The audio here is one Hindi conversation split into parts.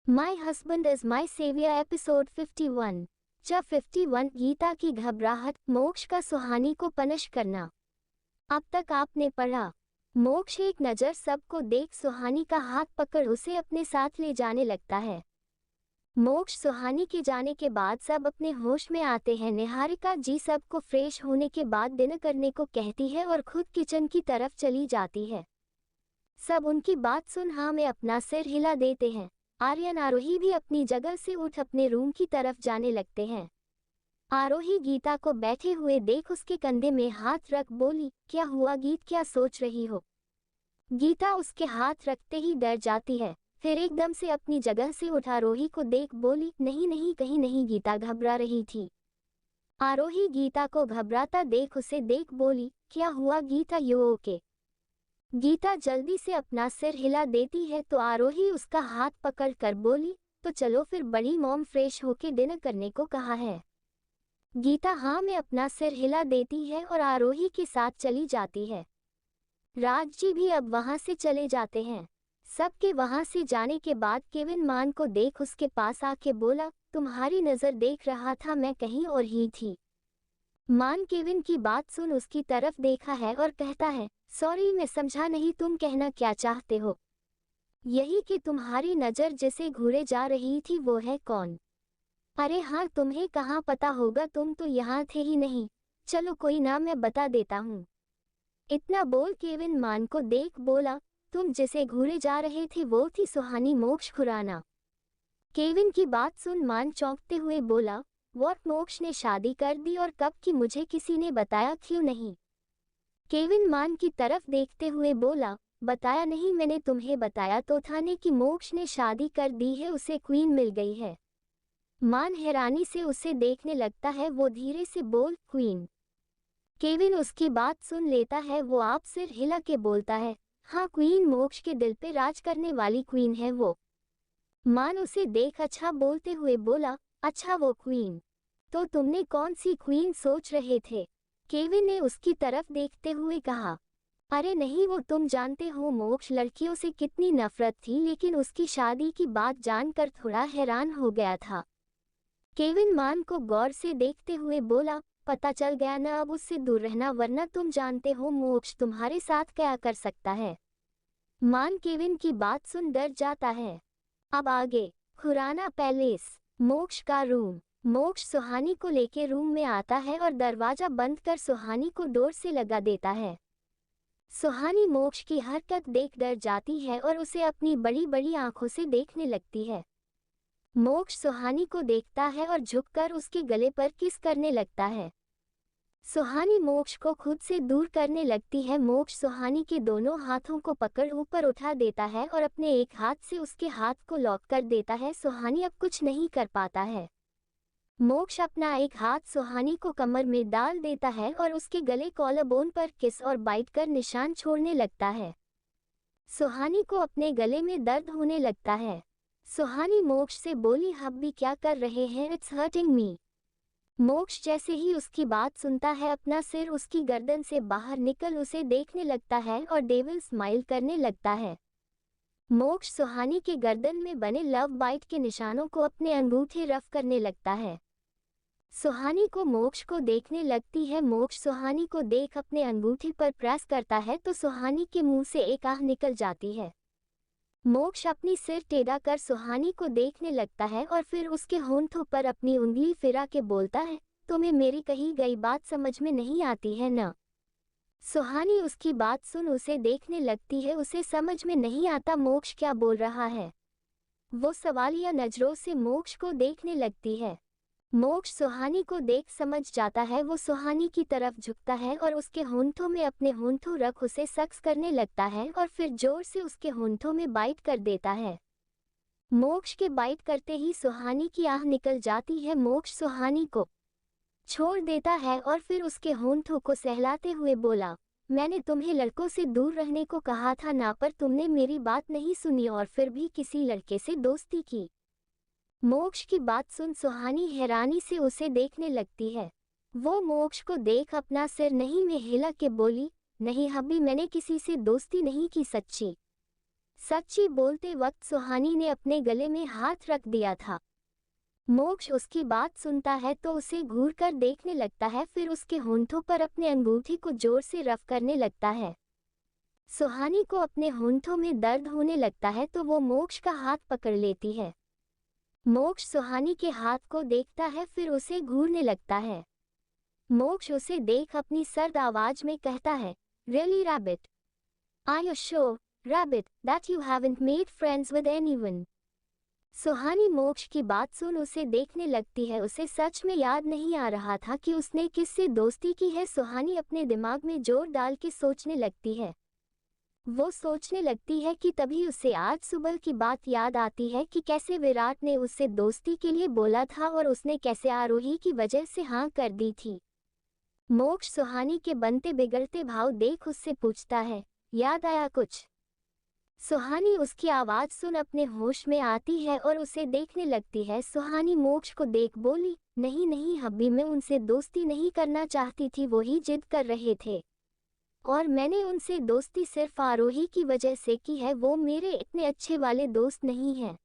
My husband is my saviour episode 51। जब 51 गीता की घबराहट, मोक्ष का सुहानी को पनिश करना। अब तक आपने पढ़ा। मोक्ष एक नज़र सबको देख सुहानी का हाथ पकड़ उसे अपने साथ ले जाने लगता है। मोक्ष सुहानी के जाने के बाद सब अपने होश में आते हैं। निहारिका जी सबको फ्रेश होने के बाद डिनर करने को कहती है और खुद किचन की तरफ चली जाती है। सब उनकी बात सुन हाँ में अपना सिर हिला देते हैं। आर्यन आरोही भी अपनी जगह से उठ अपने रूम की तरफ जाने लगते हैं। आरोही गीता को बैठे हुए देख उसके कंधे में हाथ रख बोली, क्या हुआ गीत, क्या सोच रही हो? गीता उसके हाथ रखते ही डर जाती है, फिर एकदम से अपनी जगह से उठ आरोही को देख बोली, नहीं नहीं कहीं नहीं। गीता घबरा रही थी। आरोही गीता को घबराता देख उसे देख बोली, क्या हुआ गीता, यू ओके? गीता जल्दी से अपना सिर हिला देती है तो आरोही उसका हाथ पकड़ कर बोली, तो चलो फिर, बड़ी मॉम फ्रेश होके डिनर करने को कहा है। गीता हाँ में अपना सिर हिला देती है और आरोही के साथ चली जाती है। राज जी भी अब वहां से चले जाते हैं। सबके वहां से जाने के बाद केविन मान को देख उसके पास आके बोला, तुम्हारी नजर देख रहा था, मैं कहीं और ही थी। मान केविन की बात सुन उसकी तरफ देखा है और कहता है, सॉरी मैं समझा नहीं, तुम कहना क्या चाहते हो? यही कि तुम्हारी नज़र जिसे घूरे जा रही थी वो है कौन? अरे हाँ, तुम्हें कहाँ पता होगा, तुम तो यहाँ थे ही नहीं। चलो कोई ना, मैं बता देता हूँ। इतना बोल केविन मान को देख बोला, तुम जिसे घूरे जा रहे थे वो थी सुहानी मोक्ष खुराना। केविन की बात सुन मान चौंकते हुए बोला, व्हाट, मोक्ष ने शादी कर दी और कब की, मुझे किसी ने बताया क्यों नहीं? केविन मान की तरफ देखते हुए बोला, बताया नहीं, मैंने तुम्हें बताया तो था ने कि मोक्ष ने शादी कर दी है, उसे क्वीन मिल गई है। मान हैरानी से उसे देखने लगता है, वो धीरे से बोल, क्वीन? केविन उसकी बात सुन लेता है, वो आप सिर हिला के बोलता है, हाँ क्वीन, मोक्ष के दिल पे राज करने वाली क्वीन है वो। मान उसे देख अच्छा बोलते हुए बोला, अच्छा वो क्वीन? तो तुमने कौन सी क्वीन सोच रहे थे? केविन ने उसकी तरफ देखते हुए कहा, अरे नहीं, वो तुम जानते हो मोक्ष लड़कियों से कितनी नफरत थी, लेकिन उसकी शादी की बात जानकर थोड़ा हैरान हो गया था। केविन मान को गौर से देखते हुए बोला, पता चल गया ना, अब उससे दूर रहना, वरना तुम जानते हो मोक्ष तुम्हारे साथ क्या कर सकता है। मान केविन की बात सुन डर जाता है। अब आगे, खुराना पैलेस। मोक्ष का रूम। मोक्ष सुहानी को लेके रूम में आता है और दरवाजा बंद कर सुहानी को डोर से लगा देता है। सुहानी मोक्ष की हरकत देख डर जाती है और उसे अपनी बड़ी बड़ी आंखों से देखने लगती है। मोक्ष सुहानी को देखता है और झुककर उसके गले पर किस करने लगता है। सुहानी मोक्ष को खुद से दूर करने लगती है। मोक्ष सुहानी के दोनों हाथों को पकड़ ऊपर उठा देता है और अपने एक हाथ से उसके हाथ को लॉक कर देता है। सुहानी अब कुछ नहीं कर पाता है। मोक्ष अपना एक हाथ सुहानी को कमर में डाल देता है और उसके गले कॉलर बोन पर किस और बाइट कर निशान छोड़ने लगता है। सुहानी को अपने गले में दर्द होने लगता है। सुहानी मोक्ष से बोली, हब्बी क्या कर रहे हैं, इट्स हर्टिंग मी। मोक्ष जैसे ही उसकी बात सुनता है अपना सिर उसकी गर्दन से बाहर निकल उसे देखने लगता है और डेविल स्माइल करने लगता है। मोक्ष सुहानी के गर्दन में बने लव बाइट के निशानों को अपने अंगूठे रफ करने लगता है। सुहानी को मोक्ष को देखने लगती है। मोक्ष सुहानी को देख अपने अंगूठे पर प्रेस करता है तो सुहानी के मुंह से एक आह निकल जाती है। मोक्ष अपनी सिर टेढ़ा कर सुहानी को देखने लगता है और फिर उसके होंठों पर अपनी उंगली फिरा के बोलता है, तुम्हें मेरी कही गई बात समझ में नहीं आती है ना? सुहानी उसकी बात सुन उसे देखने लगती है। उसे समझ में नहीं आता मोक्ष क्या बोल रहा है। वो सवालिया नजरों से मोक्ष को देखने लगती है। मोक्ष सुहानी को देख समझ जाता है। वो सुहानी की तरफ झुकता है और उसके होंठों में अपने होंठों रख उसे सक्स करने लगता है और फिर जोर से उसके होंठों में बाइट कर देता है। मोक्ष के बाइट करते ही सुहानी की आह निकल जाती है। मोक्ष सुहानी को छोड़ देता है और फिर उसके होंठों को सहलाते हुए बोला, मैंने तुम्हें लड़कों से दूर रहने को कहा था ना, पर तुमने मेरी बात नहीं सुनी और फिर भी किसी लड़के से दोस्ती की। मोक्ष की बात सुन सुहानी हैरानी से उसे देखने लगती है। वो मोक्ष को देख अपना सिर नहीं में हिला के बोली, नहीं हब्बी, मैंने किसी से दोस्ती नहीं की, सच्ची। सच्ची बोलते वक्त सुहानी ने अपने गले में हाथ रख दिया था। मोक्ष उसकी बात सुनता है तो उसे घूर कर देखने लगता है, फिर उसके होंठों पर अपने अंगूठी को जोर से रफ करने लगता है। सुहानी को अपने होंठों में दर्द होने लगता है तो वो मोक्ष का हाथ पकड़ लेती है। मोक्ष सुहानी के हाथ को देखता है, फिर उसे घूरने लगता है। मोक्ष उसे देख अपनी सर्द आवाज में कहता है, really rabbit, are you sure rabbit that you haven't made friends with anyone? Suhani Moksh की बात सुन उसे देखने लगती है। उसे सच में याद नहीं आ रहा था कि उसने किससे दोस्ती की है। सुहानी अपने दिमाग में जोर डाल के सोचने लगती है। वो सोचने लगती है कि तभी उसे आज सुबह की बात याद आती है कि कैसे विराट ने उससे दोस्ती के लिए बोला था और उसने कैसे आरोही की वजह से हाँ कर दी थी। मोक्ष सुहानी के बनते बिगड़ते भाव देख उससे पूछता है, याद आया कुछ? सुहानी उसकी आवाज सुन अपने होश में आती है और उसे देखने लगती है। सुहानी मोक्ष को देख बोली, नहीं नहीं हब्बी, मैं उनसे दोस्ती नहीं करना चाहती थी, वो ही जिद कर रहे थे और मैंने उनसे दोस्ती सिर्फ आरोही की वजह से की है, वो मेरे इतने अच्छे वाले दोस्त नहीं हैं।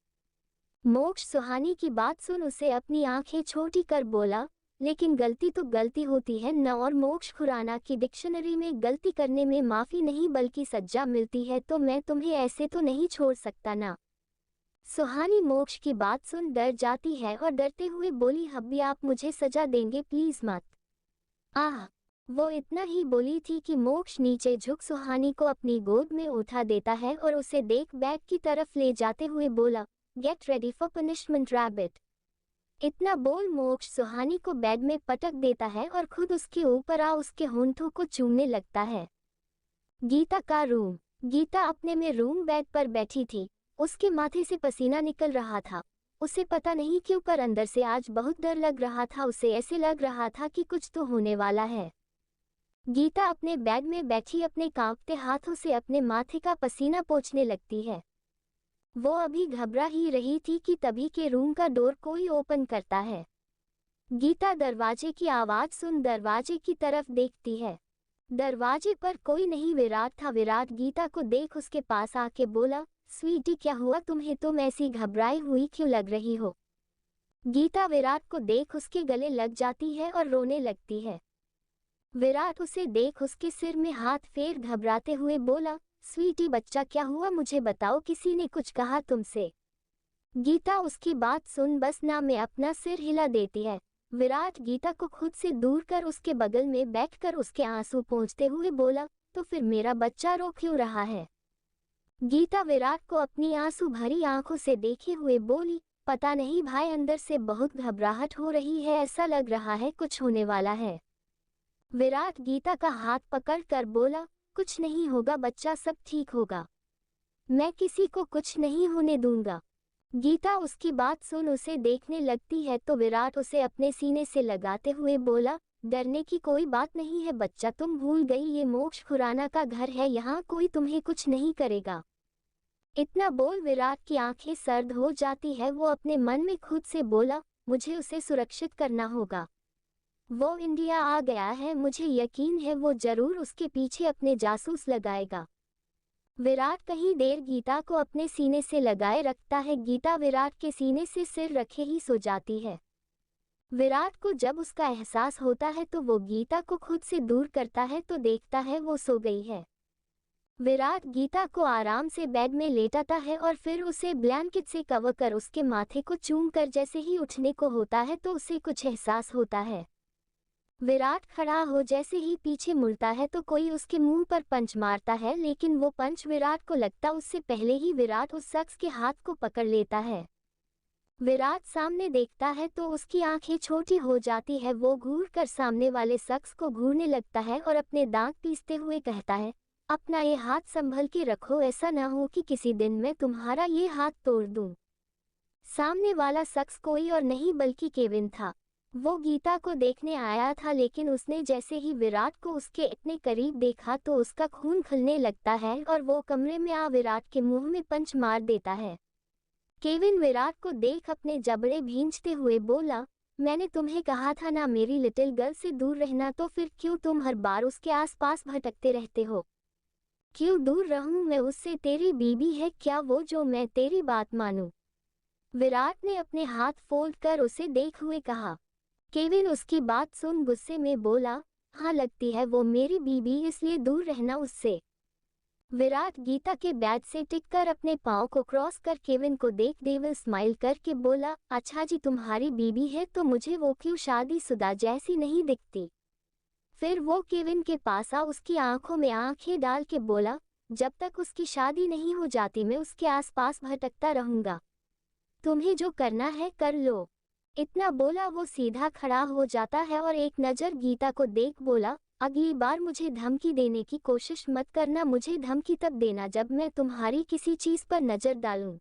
मोक्ष सुहानी की बात सुन उसे अपनी आंखें छोटी कर बोला, लेकिन गलती तो गलती होती है न, और मोक्ष खुराना की डिक्शनरी में गलती करने में माफ़ी नहीं बल्कि सजा मिलती है, तो मैं तुम्हें ऐसे तो नहीं छोड़ सकता ना। सुहानी मोक्ष की बात सुन डर जाती है और डरते हुए बोली, हब्बी आप मुझे सजा देंगे, प्लीज मत। आह! वो इतना ही बोली थी कि मोक्ष नीचे झुक सुहानी को अपनी गोद में उठा देता है और उसे देख बैग की तरफ ले जाते हुए बोला, get ready for punishment rabbit. इतना बोल मोक्ष सुहानी को बेड में पटक देता है और खुद उसके ऊपर आ उसके होंठों को चूमने लगता है। गीता का रूम। गीता अपने में रूम बेड पर बैठी थी। उसके माथे से पसीना निकल रहा था। उसे पता नहीं क्यों पर अंदर से आज बहुत डर लग रहा था। उसे ऐसे लग रहा था कि कुछ तो होने वाला है। गीता अपने बेड में बैठी अपने कांपते हाथों से अपने माथे का पसीना पोंछने लगती है। वो अभी घबरा ही रही थी कि तभी के रूम का डोर कोई ओपन करता है। गीता दरवाजे की आवाज सुन दरवाजे की तरफ देखती है। दरवाजे पर कोई नहीं, विराट था। विराट गीता को देख उसके पास आके बोला, स्वीटी क्या हुआ तुम्हें, तुम ऐसी घबराई हुई क्यों लग रही हो? गीता विराट को देख उसके गले लग जाती है और रोने लगती है। विराट उसे देख उसके सिर में हाथ फेर घबराते हुए बोला, स्वीटी बच्चा क्या हुआ, मुझे बताओ, किसी ने कुछ कहा तुमसे? गीता उसकी बात सुन बस ना में अपना सिर हिला देती है। विराट गीता को खुद से दूर कर उसके बगल में बैठकर उसके आंसू पोंछते हुए बोला, तो फिर मेरा बच्चा रो क्यों रहा है? गीता विराट को अपनी आंसू भरी आंखों से देखे हुए बोली, पता नहीं भाई, अंदर से बहुत घबराहट हो रही है, ऐसा लग रहा है कुछ होने वाला है। विराट गीता का हाथ पकड़ कर बोला, कुछ नहीं होगा बच्चा, सब ठीक होगा, मैं किसी को कुछ नहीं होने दूंगा। गीता उसकी बात सुन उसे देखने लगती है तो विराट उसे अपने सीने से लगाते हुए बोला, डरने की कोई बात नहीं है बच्चा, तुम भूल गई ये मोक्ष खुराना का घर है, यहाँ कोई तुम्हें कुछ नहीं करेगा। इतना बोल विराट की आंखें सर्द हो जाती है। वो अपने मन में खुद से बोला, मुझे उसे सुरक्षित करना होगा। वो इंडिया आ गया है, मुझे यकीन है वो जरूर उसके पीछे अपने जासूस लगाएगा। विराट कहीं देर गीता को अपने सीने से लगाए रखता है। गीता विराट के सीने से सिर रखे ही सो जाती है। विराट को जब उसका एहसास होता है तो वो गीता को खुद से दूर करता है तो देखता है वो सो गई है। विराट गीता को आराम से बेड में लेटाता है और फिर उसे ब्लैंकेट से कवर कर उसके माथे को चूम कर जैसे ही उठने को होता है तो उसे कुछ एहसास होता है। विराट खड़ा हो जैसे ही पीछे मुड़ता है तो कोई उसके मुंह पर पंच मारता है, लेकिन वो पंच विराट को लगता उससे पहले ही विराट उस शख्स के हाथ को पकड़ लेता है। विराट सामने देखता है तो उसकी आंखें छोटी हो जाती है। वो घूर कर सामने वाले शख्स को घूरने लगता है और अपने दांत पीसते हुए कहता है, अपना ये हाथ संभल के रखो, ऐसा ना हो कि किसी दिन मैं तुम्हारा ये हाथ तोड़ दूं। सामने वाला शख्स कोई और नहीं बल्कि केविन था। वो गीता को देखने आया था, लेकिन उसने जैसे ही विराट को उसके इतने करीब देखा तो उसका खून खिलने लगता है और वो कमरे में आ विराट के मुंह में पंच मार देता है। केविन विराट को देख अपने जबड़े भींचते हुए बोला, मैंने तुम्हें कहा था ना मेरी लिटिल गर्ल से दूर रहना, तो फिर क्यों तुम हर बार उसके आसपास भटकते रहते हो? क्यों दूर रहूं मैं उससे? तेरी बीबी है क्या वो जो मैं तेरी बात मानूं? विराट ने अपने हाथ फोल्ड कर उसे देख हुए कहा। केविन उसकी बात सुन गुस्से में बोला, हाँ लगती है वो मेरी बीबी, इसलिए दूर रहना उससे। विराट गीता के बैग से टिककर अपने पाँव को क्रॉस कर केविन को देख डेविल स्माइल करके बोला, अच्छा जी तुम्हारी बीबी है तो मुझे वो क्यों शादीशुदा जैसी नहीं दिखती? फिर वो केविन के पास आ उसकी आंखों में आंखें डाल के बोला, जब तक उसकी शादी नहीं हो जाती मैं उसके आसपास भटकता रहूंगा। तुम्हें जो करना है कर लो। इतना बोला वो सीधा खड़ा हो जाता है और एक नज़र गीता को देख बोला, अगली बार मुझे धमकी देने की कोशिश मत करना, मुझे धमकी तब देना जब मैं तुम्हारी किसी चीज पर नजर डालूं।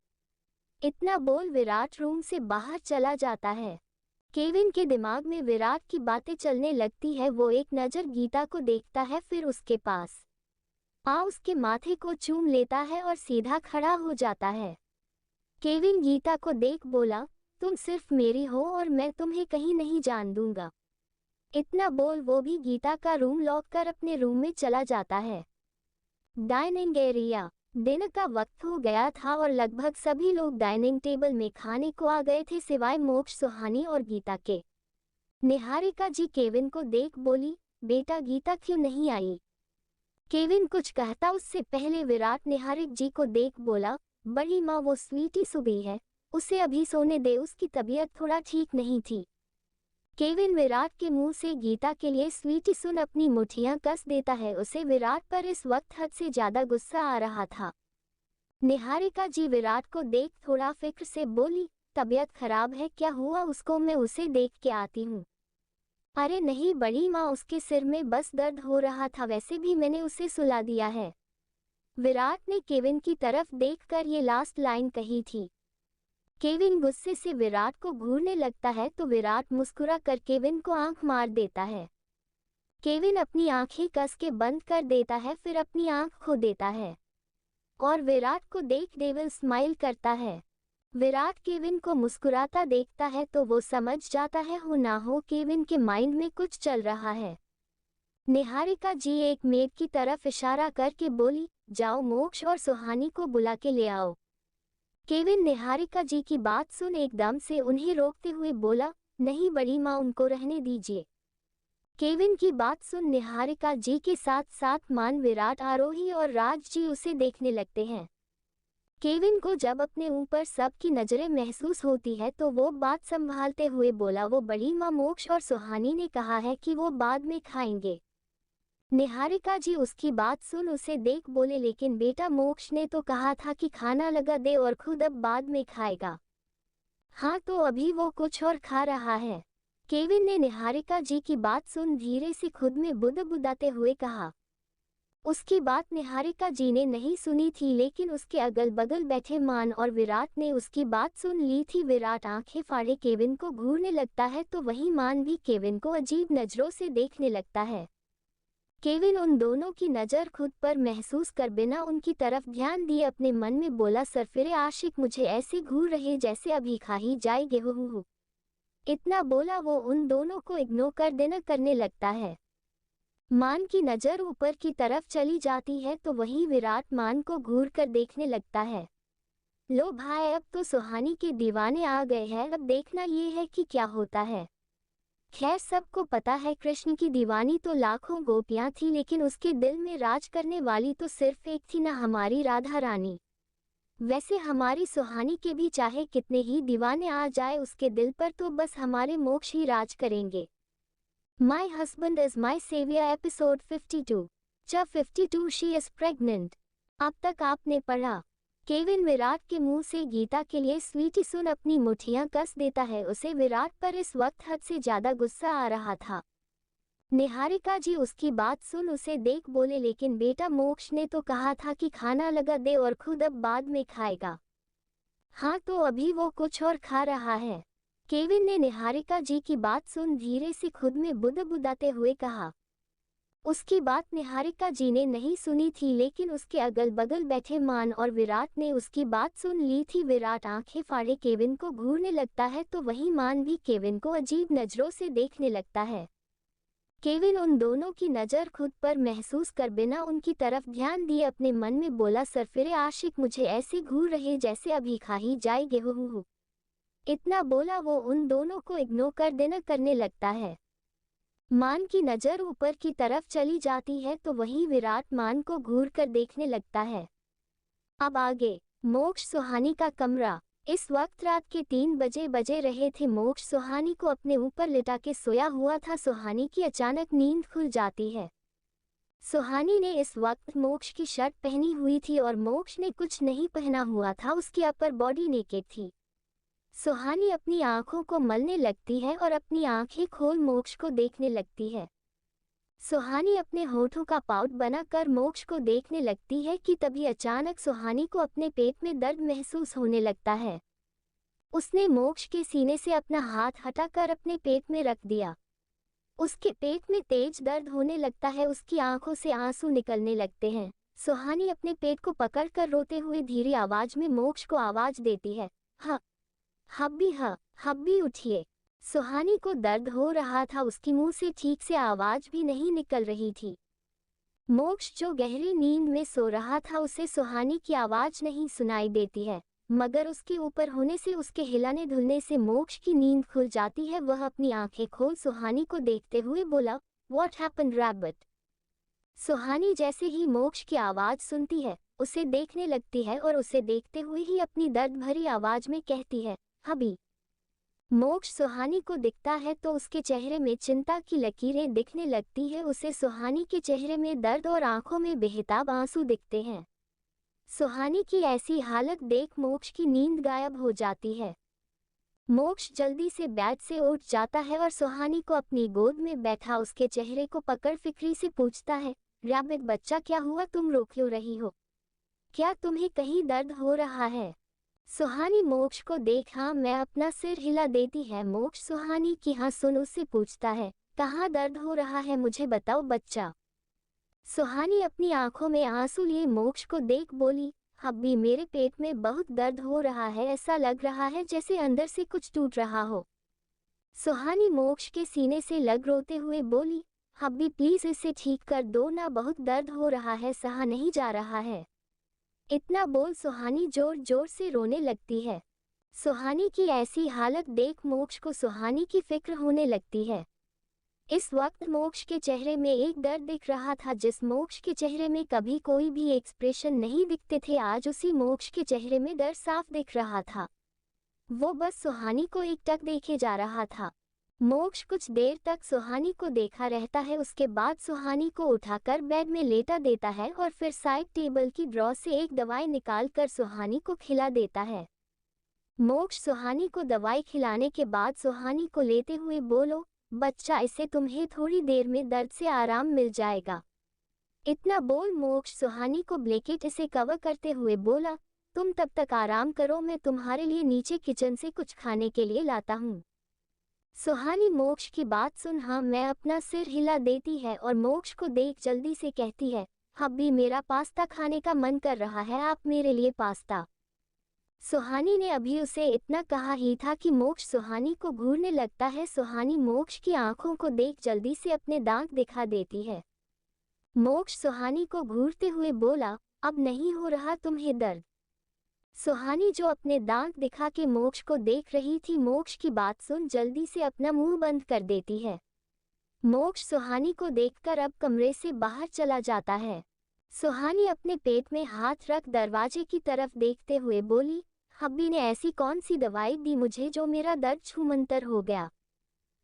इतना बोल विराट रूम से बाहर चला जाता है। केविन के दिमाग में विराट की बातें चलने लगती है। वो एक नज़र गीता को देखता है, फिर उसके पास आ उसके माथे को चूम लेता है और सीधा खड़ा हो जाता है। केविन गीता को देख बोला, तुम सिर्फ मेरी हो और मैं तुम्हें कहीं नहीं जान दूंगा। इतना बोल वो भी गीता का रूम लॉक कर अपने रूम में चला जाता है। Dining area. दिन का वक्त हो गया था और लगभग सभी लोग डाइनिंग टेबल में खाने को आ गए थे सिवाय मोक्ष, सुहानी और गीता के। निहारिका जी केविन को देख बोली, बेटा गीता क्यों नहीं आई? केविन कुछ कहता उससे पहले विराट निहारिक जी को देख बोला, बड़ी माँ वो स्वीटी सो गई है, उसे अभी सोने दे, उसकी तबीयत थोड़ा ठीक नहीं थी। केविन विराट के मुंह से गीता के लिए स्वीटी सुन अपनी मुट्ठियां कस देता है। उसे विराट पर इस वक्त हद से ज्यादा गुस्सा आ रहा था। निहारिका जी विराट को देख थोड़ा फिक्र से बोली, तबीयत खराब है क्या हुआ उसको? मैं उसे देख के आती हूँ। अरे नहीं बड़ी माँ, उसके सिर में बस दर्द हो रहा था, वैसे भी मैंने उसे सुला दिया है। विराट ने केविन की तरफ देखकर ये लास्ट लाइन कही थी। केविन गुस्से से विराट को घूरने लगता है तो विराट मुस्कुरा कर केविन को आंख मार देता है। केविन अपनी आंखें कस के बंद कर देता है, फिर अपनी आंख खो देता है और विराट को देख डेविल स्माइल करता है। विराट केविन को मुस्कुराता देखता है तो वो समझ जाता है हो ना हो केविन के माइंड में कुछ चल रहा है। निहारिका जी एक मेड की तरफ इशारा करके बोली, जाओ मोक्ष और सुहानी को बुला के ले आओ। केविन निहारिका जी की बात सुन एकदम से उन्हें रोकते हुए बोला, नहीं बड़ी माँ, उनको रहने दीजिए। केविन की बात सुन निहारिका जी के साथ साथ मान विराट, आरोही और राज जी उसे देखने लगते हैं। केविन को जब अपने ऊपर सबकी नजरें महसूस होती है तो वो बात संभालते हुए बोला, वो बड़ी माँ मोक्ष और सुहानी ने कहा है कि वो बाद में खाएंगे। निहारिका जी उसकी बात सुन उसे देख बोले, लेकिन बेटा मोक्ष ने तो कहा था कि खाना लगा दे और खुद अब बाद में खाएगा। हाँ तो अभी वो कुछ और खा रहा है। केविन ने निहारिका जी की बात सुन धीरे से खुद में बुदबुदाते हुए कहा। उसकी बात निहारिका जी ने नहीं सुनी थी, लेकिन उसके अगल बगल बैठे मान और विराट ने उसकी बात सुन ली थी। विराट आंखें फाड़े केविन को घूरने लगता है तो वहीं मान भी केविन को अजीब नजरों से देखने लगता है। केविन उन दोनों की नज़र खुद पर महसूस कर बिना उनकी तरफ ध्यान दिए अपने मन में बोला, सरफिरे आशिक मुझे ऐसे घूर रहे जैसे अभी खा ही जाएंगे। हो इतना बोला वो उन दोनों को इग्नोर कर देना करने लगता है। मान की नज़र ऊपर की तरफ चली जाती है तो वहीं विराट मान को घूर कर देखने लगता है। लो भाई, अब तो सुहानी के दीवाने आ गए हैं, अब देखना ये है कि क्या होता है। खैर सबको पता है कृष्ण की दीवानी तो लाखों गोपियां थी, लेकिन उसके दिल में राज करने वाली तो सिर्फ एक थी ना, हमारी राधा रानी। वैसे हमारी सुहानी के भी चाहे कितने ही दीवाने आ जाए उसके दिल पर तो बस हमारे मोक्ष ही राज करेंगे। My husband is my saviour episode 52। 52 she is pregnant. अब तक आपने पढ़ा। केविन विराट के मुंह से गीता के लिए स्वीटी सुन अपनी मुट्ठियां कस देता है। उसे विराट पर इस वक्त हद से ज्यादा गुस्सा आ रहा था। निहारिका जी उसकी बात सुन उसे देख बोले, लेकिन बेटा मोक्ष ने तो कहा था कि खाना लगा दे और खुद अब बाद में खाएगा। हाँ तो अभी वो कुछ और खा रहा है। केविन ने निहारिका जी की बात सुन धीरे से खुद में बुदबुदाते हुए कहा। उसकी बात निहारिका जी ने नहीं सुनी थी, लेकिन उसके अगल बगल बैठे मान और विराट ने उसकी बात सुन ली थी। विराट आंखें फाड़े केविन को घूरने लगता है तो वहीं मान भी केविन को अजीब नजरों से देखने लगता है। केविन उन दोनों की नज़र खुद पर महसूस कर बिना उनकी तरफ ध्यान दिए अपने मन में बोला, सरफिरे आशिक मुझे ऐसे घूर रहे जैसे अभी खा ही जाएंगे। हो। इतना बोला वो उन दोनों को इग्नोर कर देना करने लगता है। मान की नज़र ऊपर की तरफ चली जाती है तो वहीं विराट मान को घूर कर देखने लगता है। अब आगे मोक्ष सुहानी का कमरा। इस वक्त रात के 3 बजे रहे थे। मोक्ष सुहानी को अपने ऊपर लिटा के सोया हुआ था। सुहानी की अचानक नींद खुल जाती है। सुहानी ने इस वक्त मोक्ष की शर्ट पहनी हुई थी और मोक्ष ने कुछ नहीं पहना हुआ था, उसकी अपर बॉडी नेकेड थी। सुहानी अपनी आंखों को मलने लगती है और अपनी आंखें खोल मोक्ष को देखने लगती है। सुहानी अपने होठों का पाउट बनाकर मोक्ष को देखने लगती है कि तभी अचानक सुहानी को अपने पेट में दर्द महसूस होने लगता है। उसने मोक्ष के सीने से अपना हाथ हटाकर अपने पेट में रख दिया। उसके पेट में तेज दर्द होने लगता है, उसकी आंखों से आंसू निकलने लगते हैं। सुहानी अपने पेट को पकड़कर रोते हुए धीरे आवाज में मोक्ष को आवाज देती है, हब्बी उठिए। सुहानी को दर्द हो रहा था, उसकी मुंह से ठीक से आवाज भी नहीं निकल रही थी। मोक्ष जो गहरी नींद में सो रहा था उसे सुहानी की आवाज नहीं सुनाई देती है, मगर उसके ऊपर होने से, उसके हिलाने धुलने से मोक्ष की नींद खुल जाती है। वह अपनी आंखें खोल सुहानी को देखते हुए बोला, व्हाट हैपेंड रैबिट। सुहानी जैसे ही मोक्ष की आवाज सुनती है उसे देखने लगती है और उसे देखते हुए ही अपनी दर्द भरी आवाज में कहती है, हबी। मोक्ष सुहानी को दिखता है तो उसके चेहरे में चिंता की लकीरें दिखने लगती है। उसे सुहानी के चेहरे में दर्द और आंखों में बेहिसाब आंसू दिखते हैं। सुहानी की ऐसी हालत देख मोक्ष की नींद गायब हो जाती है। मोक्ष जल्दी से बेड से उठ जाता है और सुहानी को अपनी गोद में बैठा उसके चेहरे को पकड़ फिक्री से पूछता है, रैबिट बच्चा क्या हुआ, तुम रो क्यों रही हो? क्या तुम्हें कहीं दर्द हो रहा है? सुहानी मोक्ष को देख मैं अपना सिर हिला देती है। मोक्ष सुहानी की सुन उससे पूछता है, कहाँ दर्द हो रहा है, मुझे बताओ बच्चा। सुहानी अपनी आंखों में आंसू लिए मोक्ष को देख बोली, हब्बी मेरे पेट में बहुत दर्द हो रहा है, ऐसा लग रहा है जैसे अंदर से कुछ टूट रहा हो। सुहानी मोक्ष के सीने से लग रोते हुए बोली, हब्बी प्लीज इसे ठीक कर दो ना, बहुत दर्द हो रहा है, सहा नहीं जा रहा है। इतना बोल सुहानी जोर जोर से रोने लगती है। सुहानी की ऐसी हालत देख मोक्ष को सुहानी की फिक्र होने लगती है। इस वक्त मोक्ष के चेहरे में एक दर्द दिख रहा था जिस मोक्ष के चेहरे में कभी कोई भी एक्सप्रेशन नहीं दिखते थे, आज उसी मोक्ष के चेहरे में दर्द साफ दिख रहा था। वो बस सुहानी को एकटक देखे जा रहा था। मोक्ष कुछ देर तक सुहानी को देखा रहता है, उसके बाद सुहानी को उठाकर बेड में लेटा देता है और फिर साइड टेबल की ड्रॉ से एक दवाई निकालकर सुहानी को खिला देता है। मोक्ष सुहानी को दवाई खिलाने के बाद सुहानी को लेते हुए बोलो, बच्चा इससे तुम्हें थोड़ी देर में दर्द से आराम मिल जाएगा। इतना बोल मोक्ष सुहानी को ब्लैंकेट से कवर करते हुए बोला, तुम तब तक आराम करो, मैं तुम्हारे लिए नीचे किचन से कुछ खाने के लिए लाता हूँ। सुहानी मोक्ष की बात सुन मैं अपना सिर हिला देती है और मोक्ष को देख जल्दी से कहती है, हब्बी मेरा पास्ता खाने का मन कर रहा है, आप मेरे लिए पास्ता। सुहानी ने अभी उसे इतना कहा ही था कि मोक्ष सुहानी को घूरने लगता है। सुहानी मोक्ष की आंखों को देख जल्दी से अपने दांत दिखा देती है। मोक्ष सुहानी को घूरते हुए बोला, अब नहीं हो रहा तुम्हें दर्द? सुहानी जो अपने दांत दिखा के मोक्ष को देख रही थी, मोक्ष की बात सुन जल्दी से अपना मुंह बंद कर देती है। मोक्ष सुहानी को देखकर अब कमरे से बाहर चला जाता है। सुहानी अपने पेट में हाथ रख दरवाजे की तरफ देखते हुए बोली, हब्बी ने ऐसी कौन सी दवाई दी मुझे जो मेरा दर्द छूमंतर हो गया?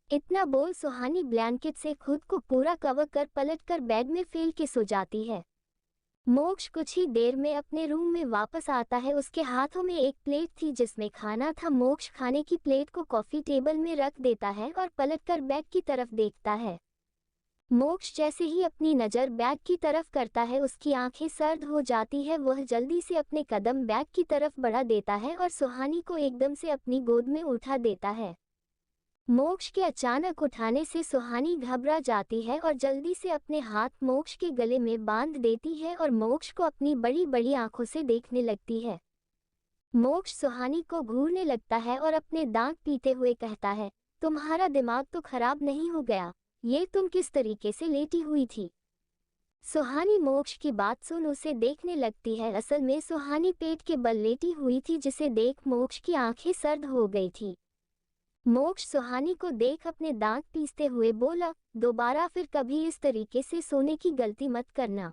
इतना बोल सुहानी ब्लैंकेट से खुद को पूरा कवर कर पलटकर बेड में फैल के सो जाती है। मोक्ष कुछ ही देर में अपने रूम में वापस आता है। उसके हाथों में एक प्लेट थी जिसमें खाना था। मोक्ष खाने की प्लेट को कॉफी टेबल में रख देता है और पलटकर बेड की तरफ देखता है। मोक्ष जैसे ही अपनी नज़र बैग की तरफ करता है उसकी आंखें सर्द हो जाती है। वह जल्दी से अपने कदम बैग की तरफ बढ़ा देता है और सुहानी को एकदम से अपनी गोद में उठा देता है। मोक्ष के अचानक उठाने से सुहानी घबरा जाती है और जल्दी से अपने हाथ मोक्ष के गले में बांध देती है और मोक्ष को अपनी बड़ी बड़ी आंखों से देखने लगती है। मोक्ष सुहानी को घूरने लगता है और अपने दांत पीते हुए कहता है, तुम्हारा दिमाग तो खराब नहीं हो गया? ये तुम किस तरीके से लेटी हुई थी? सुहानी मोक्ष की बात सुन उसे देखने लगती है। असल में सुहानी पेट के बल लेटी हुई थी, जिसे देख मोक्ष की आंखें सर्द हो गई थी। मोक्ष सुहानी को देख अपने दांत पीसते हुए बोला, दोबारा फिर कभी इस तरीके से सोने की गलती मत करना।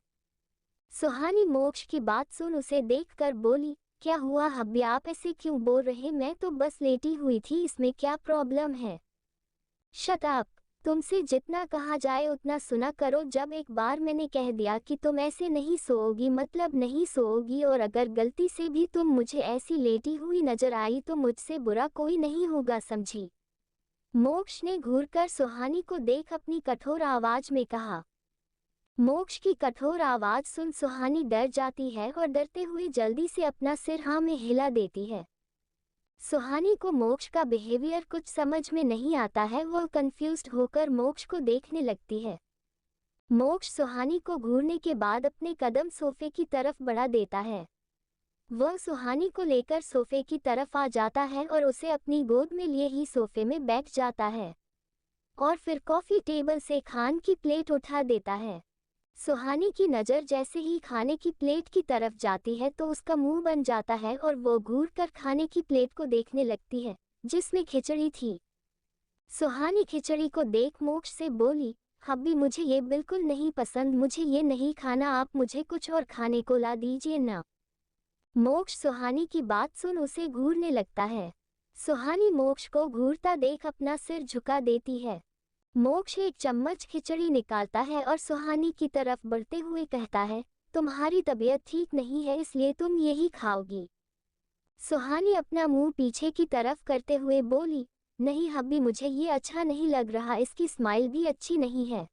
सुहानी मोक्ष की बात सुन उसे देखकर बोली, क्या हुआ हब्बी, आप ऐसे क्यों बोल रहे? मैं तो बस लेटी हुई थी, इसमें क्या प्रॉब्लम है? शट अप, तुमसे जितना कहा जाए उतना सुना करो। जब एक बार मैंने कह दिया कि तुम ऐसे नहीं सोओगी मतलब नहीं सोओगी, और अगर गलती से भी तुम मुझे ऐसी लेटी हुई नजर आई तो मुझसे बुरा कोई नहीं होगा, समझी? मोक्ष ने घूरकर सुहानी को देख अपनी कठोर आवाज में कहा। मोक्ष की कठोर आवाज सुन सुहानी डर जाती है और डरते हुए जल्दी से अपना सिर हाँ में हिला देती है। सुहानी को मोक्ष का बिहेवियर कुछ समझ में नहीं आता है। वह कंफ्यूज्ड होकर मोक्ष को देखने लगती है। मोक्ष सुहानी को घूरने के बाद अपने कदम सोफे की तरफ बढ़ा देता है। वह सुहानी को लेकर सोफे की तरफ आ जाता है और उसे अपनी गोद में लिए ही सोफे में बैठ जाता है और फिर कॉफी टेबल से खान की प्लेट उठा देता है। सुहानी की नज़र जैसे ही खाने की प्लेट की तरफ जाती है तो उसका मुंह बन जाता है और वो घूर कर खाने की प्लेट को देखने लगती है जिसमें खिचड़ी थी। सुहानी खिचड़ी को देख मोक्ष से बोली, हब्बी मुझे ये बिल्कुल नहीं पसंद, मुझे ये नहीं खाना, आप मुझे कुछ और खाने को ला दीजिए ना। मोक्ष सुहानी की बात सुन उसे घूरने लगता है। सुहानी मोक्ष को घूरता देख अपना सिर झुका देती है। मोक्ष एक चम्मच खिचड़ी निकालता है और सुहानी की तरफ बढ़ते हुए कहता है, तुम्हारी तबीयत ठीक नहीं है इसलिए तुम यही खाओगी। सुहानी अपना मुंह पीछे की तरफ करते हुए बोली, नहीं हब्बी मुझे ये अच्छा नहीं लग रहा, इसकी स्माइल भी अच्छी नहीं है।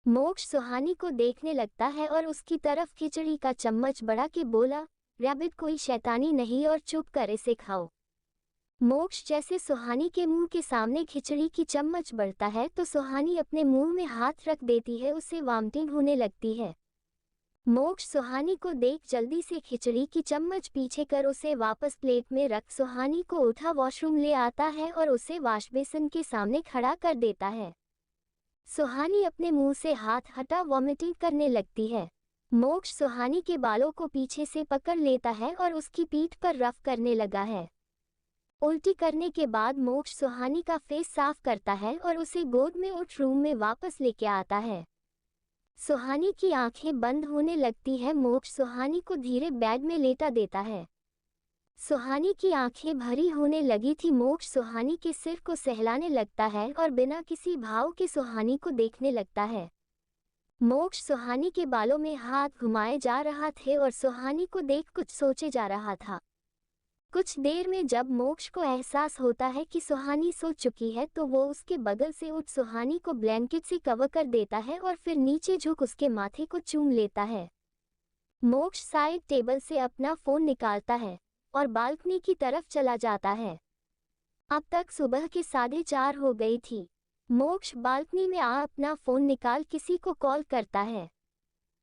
मोक्ष सुहानी को देखने लगता है और उसकी तरफ खिचड़ी का चम्मच बढ़ा के बोला, रैबिट कोई शैतानी नहीं और चुप कर इसे खाओ। मोक्ष जैसे सुहानी के मुंह के सामने खिचड़ी की चम्मच बढ़ता है तो सुहानी अपने मुंह में हाथ रख देती है, उसे वॉमिटिंग होने लगती है। मोक्ष सुहानी को देख जल्दी से खिचड़ी की चम्मच पीछे कर उसे वापस प्लेट में रख सुहानी को उठा वॉशरूम ले आता है और उसे वॉश बेसिन के सामने खड़ा कर देता है। सुहानी अपने मुंह से हाथ हटा वॉमिटिंग करने लगती है। मोक्ष सुहानी के बालों को पीछे से पकड़ लेता है और उसकी पीठ पर रफ करने लगा है। उल्टी करने के बाद मोक्ष सुहानी का फेस साफ करता है और उसे गोद में उठ रूम में वापस लेके आता है। सुहानी की आंखें बंद होने लगती है। मोक्ष सुहानी को धीरे बेड में लेटा देता है। सुहानी की आंखें भरी होने लगी थी। मोक्ष सुहानी के सिर को सहलाने लगता है और बिना किसी भाव के सुहानी को देखने लगता है। मोक्ष सुहानी के बालों में हाथ घुमाए जा रहा थे और सुहानी को देख कुछ सोचे जा रहा था। कुछ देर में जब मोक्ष को एहसास होता है कि सुहानी सो चुकी है तो वो उसके बगल से उठ सुहानी को ब्लैंकेट से कवर कर देता है और फिर नीचे झुक उसके माथे को चूम लेता है। मोक्ष साइड टेबल से अपना फोन निकालता है और बालकनी की तरफ चला जाता है। अब तक सुबह के 4:30 हो गई थी। मोक्ष बालकनी में आ अपना फोन निकाल किसी को कॉल करता है।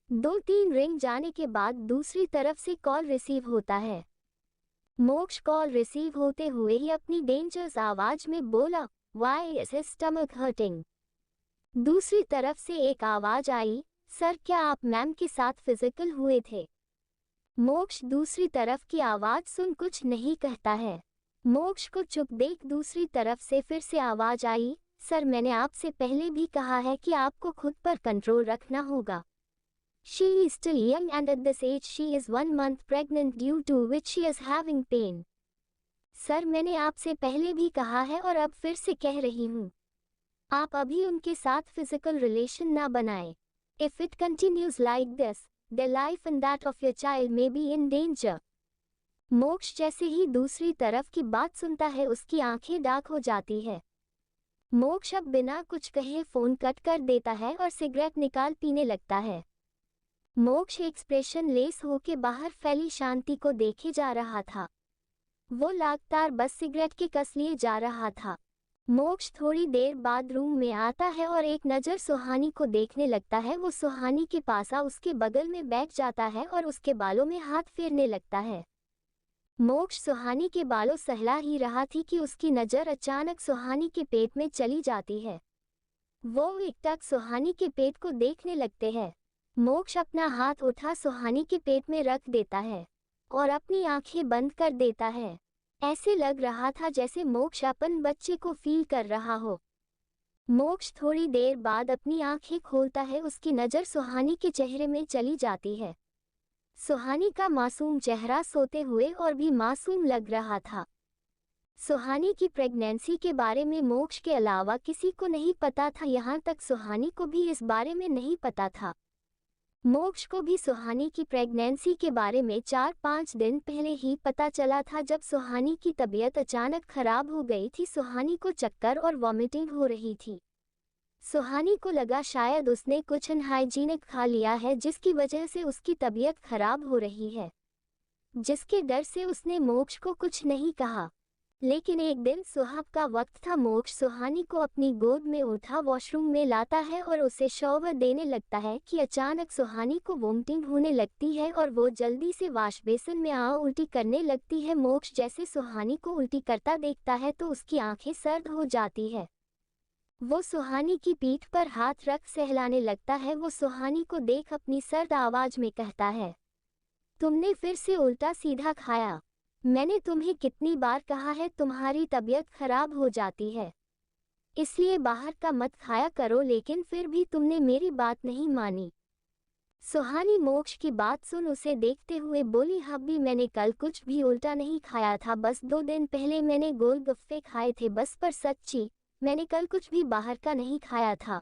2-3 रिंग जाने के बाद दूसरी तरफ से कॉल रिसीव होता है। मोक्ष कॉल रिसीव होते हुए ही अपनी डेंजरस आवाज में बोला, why is his stomach hurting. दूसरी तरफ से एक आवाज आई, सर क्या आप मैम के साथ फिजिकल हुए थे? मोक्ष दूसरी तरफ की आवाज सुन कुछ नहीं कहता है। मोक्ष को चुप देख दूसरी तरफ से फिर से आवाज आई, सर मैंने आपसे पहले भी कहा है कि आपको खुद पर कंट्रोल रखना होगा। She is still young and at this age she is 1 month pregnant due to which she is having pain. Sir मैंने आपसे पहले भी कहा है और अब फिर से कह रही हूँ, आप अभी उनके साथ फिजिकल रिलेशन ना बनाएं। If it continues like this, their life and that of your child may be in danger. मोक्ष जैसे ही दूसरी तरफ की बात सुनता है उसकी आंखें डार्क हो जाती है। मोक्ष अब बिना कुछ कहे फोन कट कर देता है और सिगरेट निकाल पीने लगता है। मोक्ष एक्सप्रेशन लेस होके बाहर फैली शांति को देखे जा रहा था। वो लगातार बस सिगरेट के कस लिए जा रहा था। मोक्ष थोड़ी देर बाद रूम में आता है और एक नज़र सुहानी को देखने लगता है। वो सुहानी के पास आ उसके बगल में बैठ जाता है और उसके बालों में हाथ फेरने लगता है। मोक्ष सुहानी के बालों सहला ही रहा थी कि उसकी नज़र अचानक सुहानी के पेट में चली जाती है। वो एकटक सुहानी के पेट को देखने लगते हैं। मोक्ष अपना हाथ उठा सुहानी के पेट में रख देता है और अपनी आंखें बंद कर देता है। ऐसे लग रहा था जैसे मोक्ष अपन बच्चे को फील कर रहा हो। मोक्ष थोड़ी देर बाद अपनी आंखें खोलता है। उसकी नज़र सुहानी के चेहरे में चली जाती है। सुहानी का मासूम चेहरा सोते हुए और भी मासूम लग रहा था। सुहानी की प्रेगनेंसी के बारे में मोक्ष के अलावा किसी को नहीं पता था। यहाँ तक सुहानी को भी इस बारे में नहीं पता था। मोक्ष को भी सुहानी की प्रेगनेंसी के बारे में 4-5 दिन पहले ही पता चला था, जब सुहानी की तबीयत अचानक खराब हो गई थी। सुहानी को चक्कर और वॉमिटिंग हो रही थी। सुहानी को लगा शायद उसने कुछ अनहाइजीनिक खा लिया है, जिसकी वजह से उसकी तबीयत खराब हो रही है। जिसके डर से उसने मोक्ष को कुछ नहीं कहा। लेकिन एक दिन सुबह का वक्त था। मोक्ष सुहानी को अपनी गोद में उठा वॉशरूम में लाता है और उसे शॉवर देने लगता है कि अचानक सुहानी को वोमिटिंग होने लगती है और वो जल्दी से वॉश बेसिन में उल्टी करने लगती है। मोक्ष जैसे सुहानी को उल्टी करता देखता है तो उसकी आंखें सर्द हो जाती है। वो सुहानी की पीठ पर हाथ रख सहलाने लगता है। वो सुहानी को देख अपनी सर्द आवाज में कहता है, तुमने फिर से उल्टा सीधा खाया। मैंने तुम्हें कितनी बार कहा है तुम्हारी तबीयत खराब हो जाती है, इसलिए बाहर का मत खाया करो, लेकिन फिर भी तुमने मेरी बात नहीं मानी। सुहानी मोक्ष की बात सुन उसे देखते हुए बोली, हब्बी मैंने कल कुछ भी उल्टा नहीं खाया था, बस 2 दिन पहले मैंने गोलगप्पे खाए थे बस, पर सच्ची मैंने कल कुछ भी बाहर का नहीं खाया था।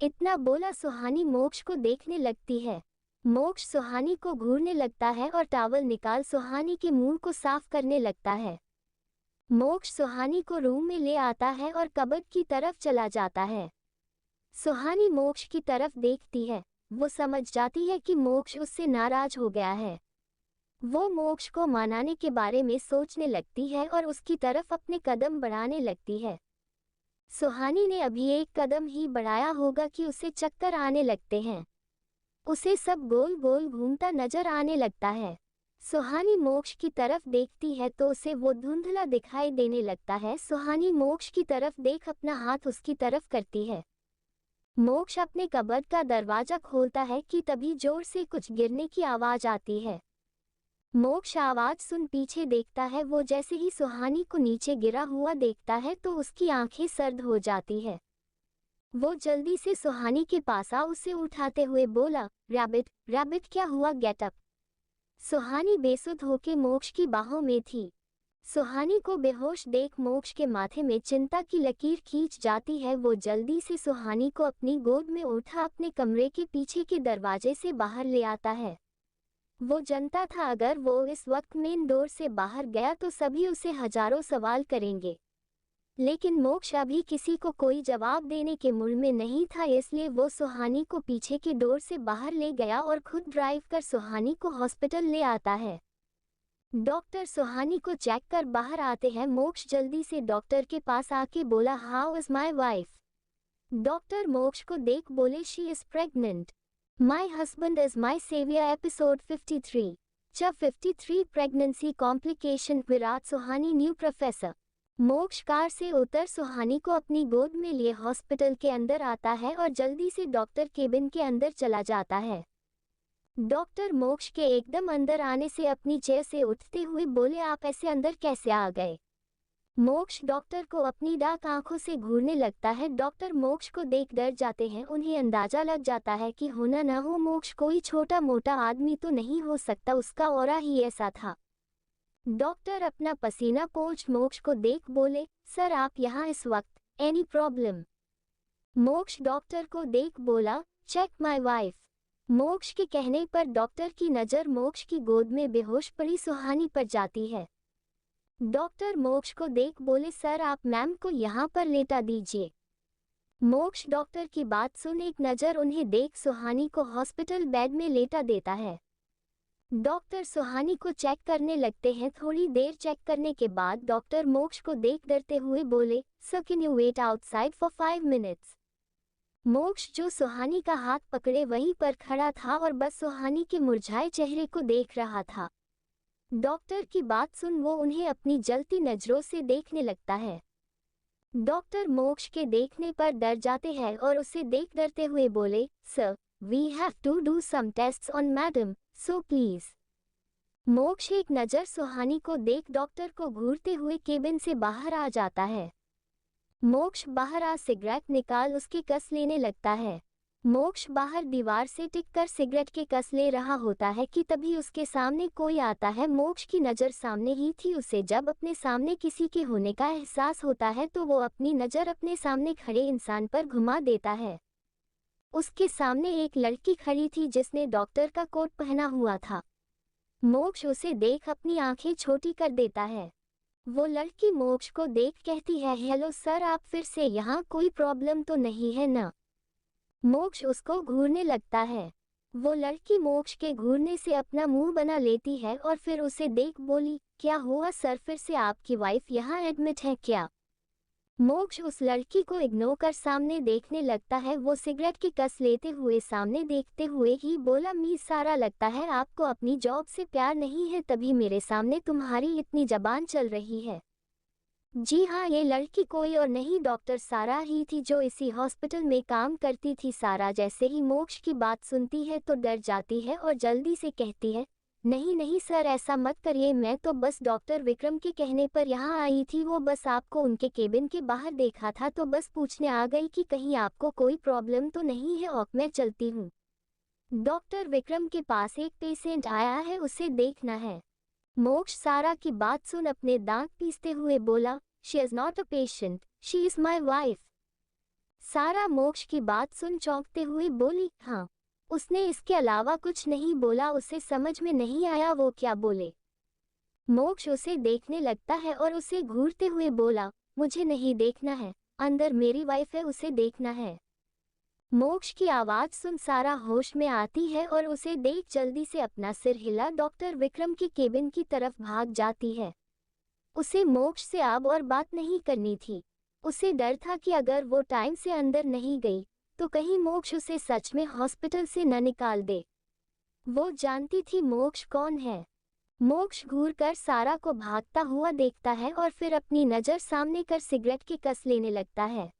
इतना बोला सुहानी मोक्ष को देखने लगती है। मोक्ष सुहानी को घूरने लगता है और टॉवल निकाल सुहानी के मुंह को साफ करने लगता है। मोक्ष सुहानी को रूम में ले आता है और कबर्ड की तरफ चला जाता है। सुहानी मोक्ष की तरफ देखती है। वो समझ जाती है कि मोक्ष उससे नाराज हो गया है। वो मोक्ष को मनाने के बारे में सोचने लगती है और उसकी तरफ अपने कदम बढ़ाने लगती है। सुहानी ने अभी एक कदम ही बढ़ाया होगा कि उसे चक्कर आने लगते हैं। उसे सब गोल गोल घूमता नजर आने लगता है। सुहानी मोक्ष की तरफ देखती है तो उसे वो धुंधला दिखाई देने लगता है। सुहानी मोक्ष की तरफ देख अपना हाथ उसकी तरफ करती है। मोक्ष अपने कबर्ड का दरवाजा खोलता है कि तभी जोर से कुछ गिरने की आवाज आती है। मोक्ष आवाज सुन पीछे देखता है। वो जैसे ही सुहानी को नीचे गिरा हुआ देखता है तो उसकी आंखें सर्द हो जाती है। वो जल्दी से सुहानी के पास उसे उठाते हुए बोला, रैबिट रैबिट क्या हुआ, गेट अप। सुहानी बेसुध होके मोक्ष की बाहों में थी। सुहानी को बेहोश देख मोक्ष के माथे में चिंता की लकीर खींच जाती है। वो जल्दी से सुहानी को अपनी गोद में उठा अपने कमरे के पीछे के दरवाजे से बाहर ले आता है। वो जानता था अगर वो इस वक्त मेन डोर से बाहर गया तो सभी उसे हजारों सवाल करेंगे, लेकिन मोक्ष अभी किसी को कोई जवाब देने के मूड में नहीं था, इसलिए वो सुहानी को पीछे के डोर से बाहर ले गया और खुद ड्राइव कर सुहानी को हॉस्पिटल ले आता है। डॉक्टर सुहानी को चेक कर बाहर आते हैं। मोक्ष जल्दी से डॉक्टर के पास आके बोला, how is my wife. Doctor Moksh को देख बोले, she is pregnant, my husband is my saviour. Episode 53 53 pregnancy complication. Virat Suhani new professor. Moksh car से उतर सुहानी को अपनी गोद में लिए हॉस्पिटल के अंदर आता है और जल्दी से डॉक्टर केबिन के अंदर चला जाता है। डॉक्टर मोक्ष के एकदम अंदर आने से अपनी चेयर से उठते हुए बोले, आप ऐसे अंदर कैसे आ गए। मोक्ष डॉक्टर को अपनी डार्क आंखों से घूरने लगता है। डॉक्टर मोक्ष को देख डर जाते हैं। उन्हें अंदाजा लग जाता है कि होना ना हो मोक्ष कोई छोटा मोटा आदमी तो नहीं हो सकता, उसका ऑरा ही ऐसा था। डॉक्टर अपना पसीना पोंछ मोक्ष को देख बोले, सर आप यहाँ इस वक्त, एनी प्रॉब्लम। मोक्ष डॉक्टर को देख बोला, चेक माय वाइफ। मोक्ष के कहने पर डॉक्टर की नज़र मोक्ष की गोद में बेहोश पड़ी सुहानी पर जाती है। डॉक्टर मोक्ष को देख बोले, सर आप मैम को यहाँ पर लेटा दीजिए। मोक्ष डॉक्टर की बात सुन एक नज़र उन्हें देख सुहानी को हॉस्पिटल बेड में लेटा देता है। डॉक्टर सुहानी को चेक करने लगते हैं। थोड़ी देर चेक करने के बाद डॉक्टर मोक्ष को देख डरते हुए बोले, sir can you wait outside for 5 minutes. Moksh जो सुहानी का हाथ पकड़े वहीं पर खड़ा था और बस सुहानी के मुरझाए चेहरे को देख रहा था। डॉक्टर की बात सुन वो उन्हें अपनी जलती नजरों से देखने लगता है। डॉक्टर मोक्ष के देखने पर डर जाते हैं और उसे देख डरते हुए बोले, sir, we have to do some tests on madam, so please. Moksh एक नज़र सुहानी को देख डॉक्टर को घूरते हुए केबिन से बाहर आ जाता है। मोक्ष बाहर आ सिगरेट निकाल उसके कस लेने लगता है। मोक्ष बाहर दीवार से टिककर सिगरेट के कस ले रहा होता है कि तभी उसके सामने कोई आता है। मोक्ष की नज़र सामने ही थी। उसे जब अपने सामने किसी के होने का एहसास होता है तो वो अपनी नज़र अपने सामने खड़े इंसान पर घुमा देता है। उसके सामने एक लड़की खड़ी थी जिसने डॉक्टर का कोट पहना हुआ था। मोक्ष उसे देख अपनी आंखें छोटी कर देता है। वो लड़की मोक्ष को देख कहती है, हेलो सर, आप फिर से यहाँ, कोई प्रॉब्लम तो नहीं है ना? मोक्ष उसको घूरने लगता है। वो लड़की मोक्ष के घूरने से अपना मुंह बना लेती है और फिर उसे देख बोली, क्या हुआ सर, फिर से आपकी वाइफ यहाँ एडमिट है क्या? मोक्ष उस लड़की को इग्नोर कर सामने देखने लगता है। वो सिगरेट की कस लेते हुए सामने देखते हुए ही बोला, मिस सारा, लगता है आपको अपनी जॉब से प्यार नहीं है, तभी मेरे सामने तुम्हारी इतनी जबान चल रही है। जी हाँ, ये लड़की कोई और नहीं डॉक्टर सारा ही थी जो इसी हॉस्पिटल में काम करती थी। सारा जैसे ही मोक्ष की बात सुनती है तो डर जाती है और जल्दी से कहती है, नहीं नहीं सर, ऐसा मत करिए, मैं तो बस डॉक्टर विक्रम के कहने पर यहाँ आई थी। वो बस आपको उनके केबिन के बाहर देखा था तो बस पूछने आ गई कि कहीं आपको कोई प्रॉब्लम तो नहीं है, और मैं चलती हूँ। डॉक्टर विक्रम के पास एक पेशेंट आया है, उसे देखना है। मोक्ष सारा की बात सुन अपने दांत पीसते हुए बोला, she is not a patient, she is my wife. सारा मोक्ष की बात सुन चौंकते हुए बोली, हाँ। उसने इसके अलावा कुछ नहीं बोला। उसे समझ में नहीं आया वो क्या बोले। मोक्ष उसे देखने लगता है और उसे घूरते हुए बोला, मुझे नहीं देखना है, अंदर मेरी वाइफ है, उसे देखना है। मोक्ष की आवाज सुन सारा होश में आती है और उसे देख जल्दी से अपना सिर हिला डॉक्टर विक्रम के केबिन की तरफ भाग जाती है। उसे मोक्ष से अब और बात नहीं करनी थी। उसे डर था कि अगर वो टाइम से अंदर नहीं गई तो कहीं मोक्ष उसे सच में हॉस्पिटल से न निकाल दे। वो जानती थी मोक्ष कौन है। मोक्ष घूर कर सारा को भागता हुआ देखता है और फिर अपनी नज़र सामने कर सिगरेट की कस लेने लगता है।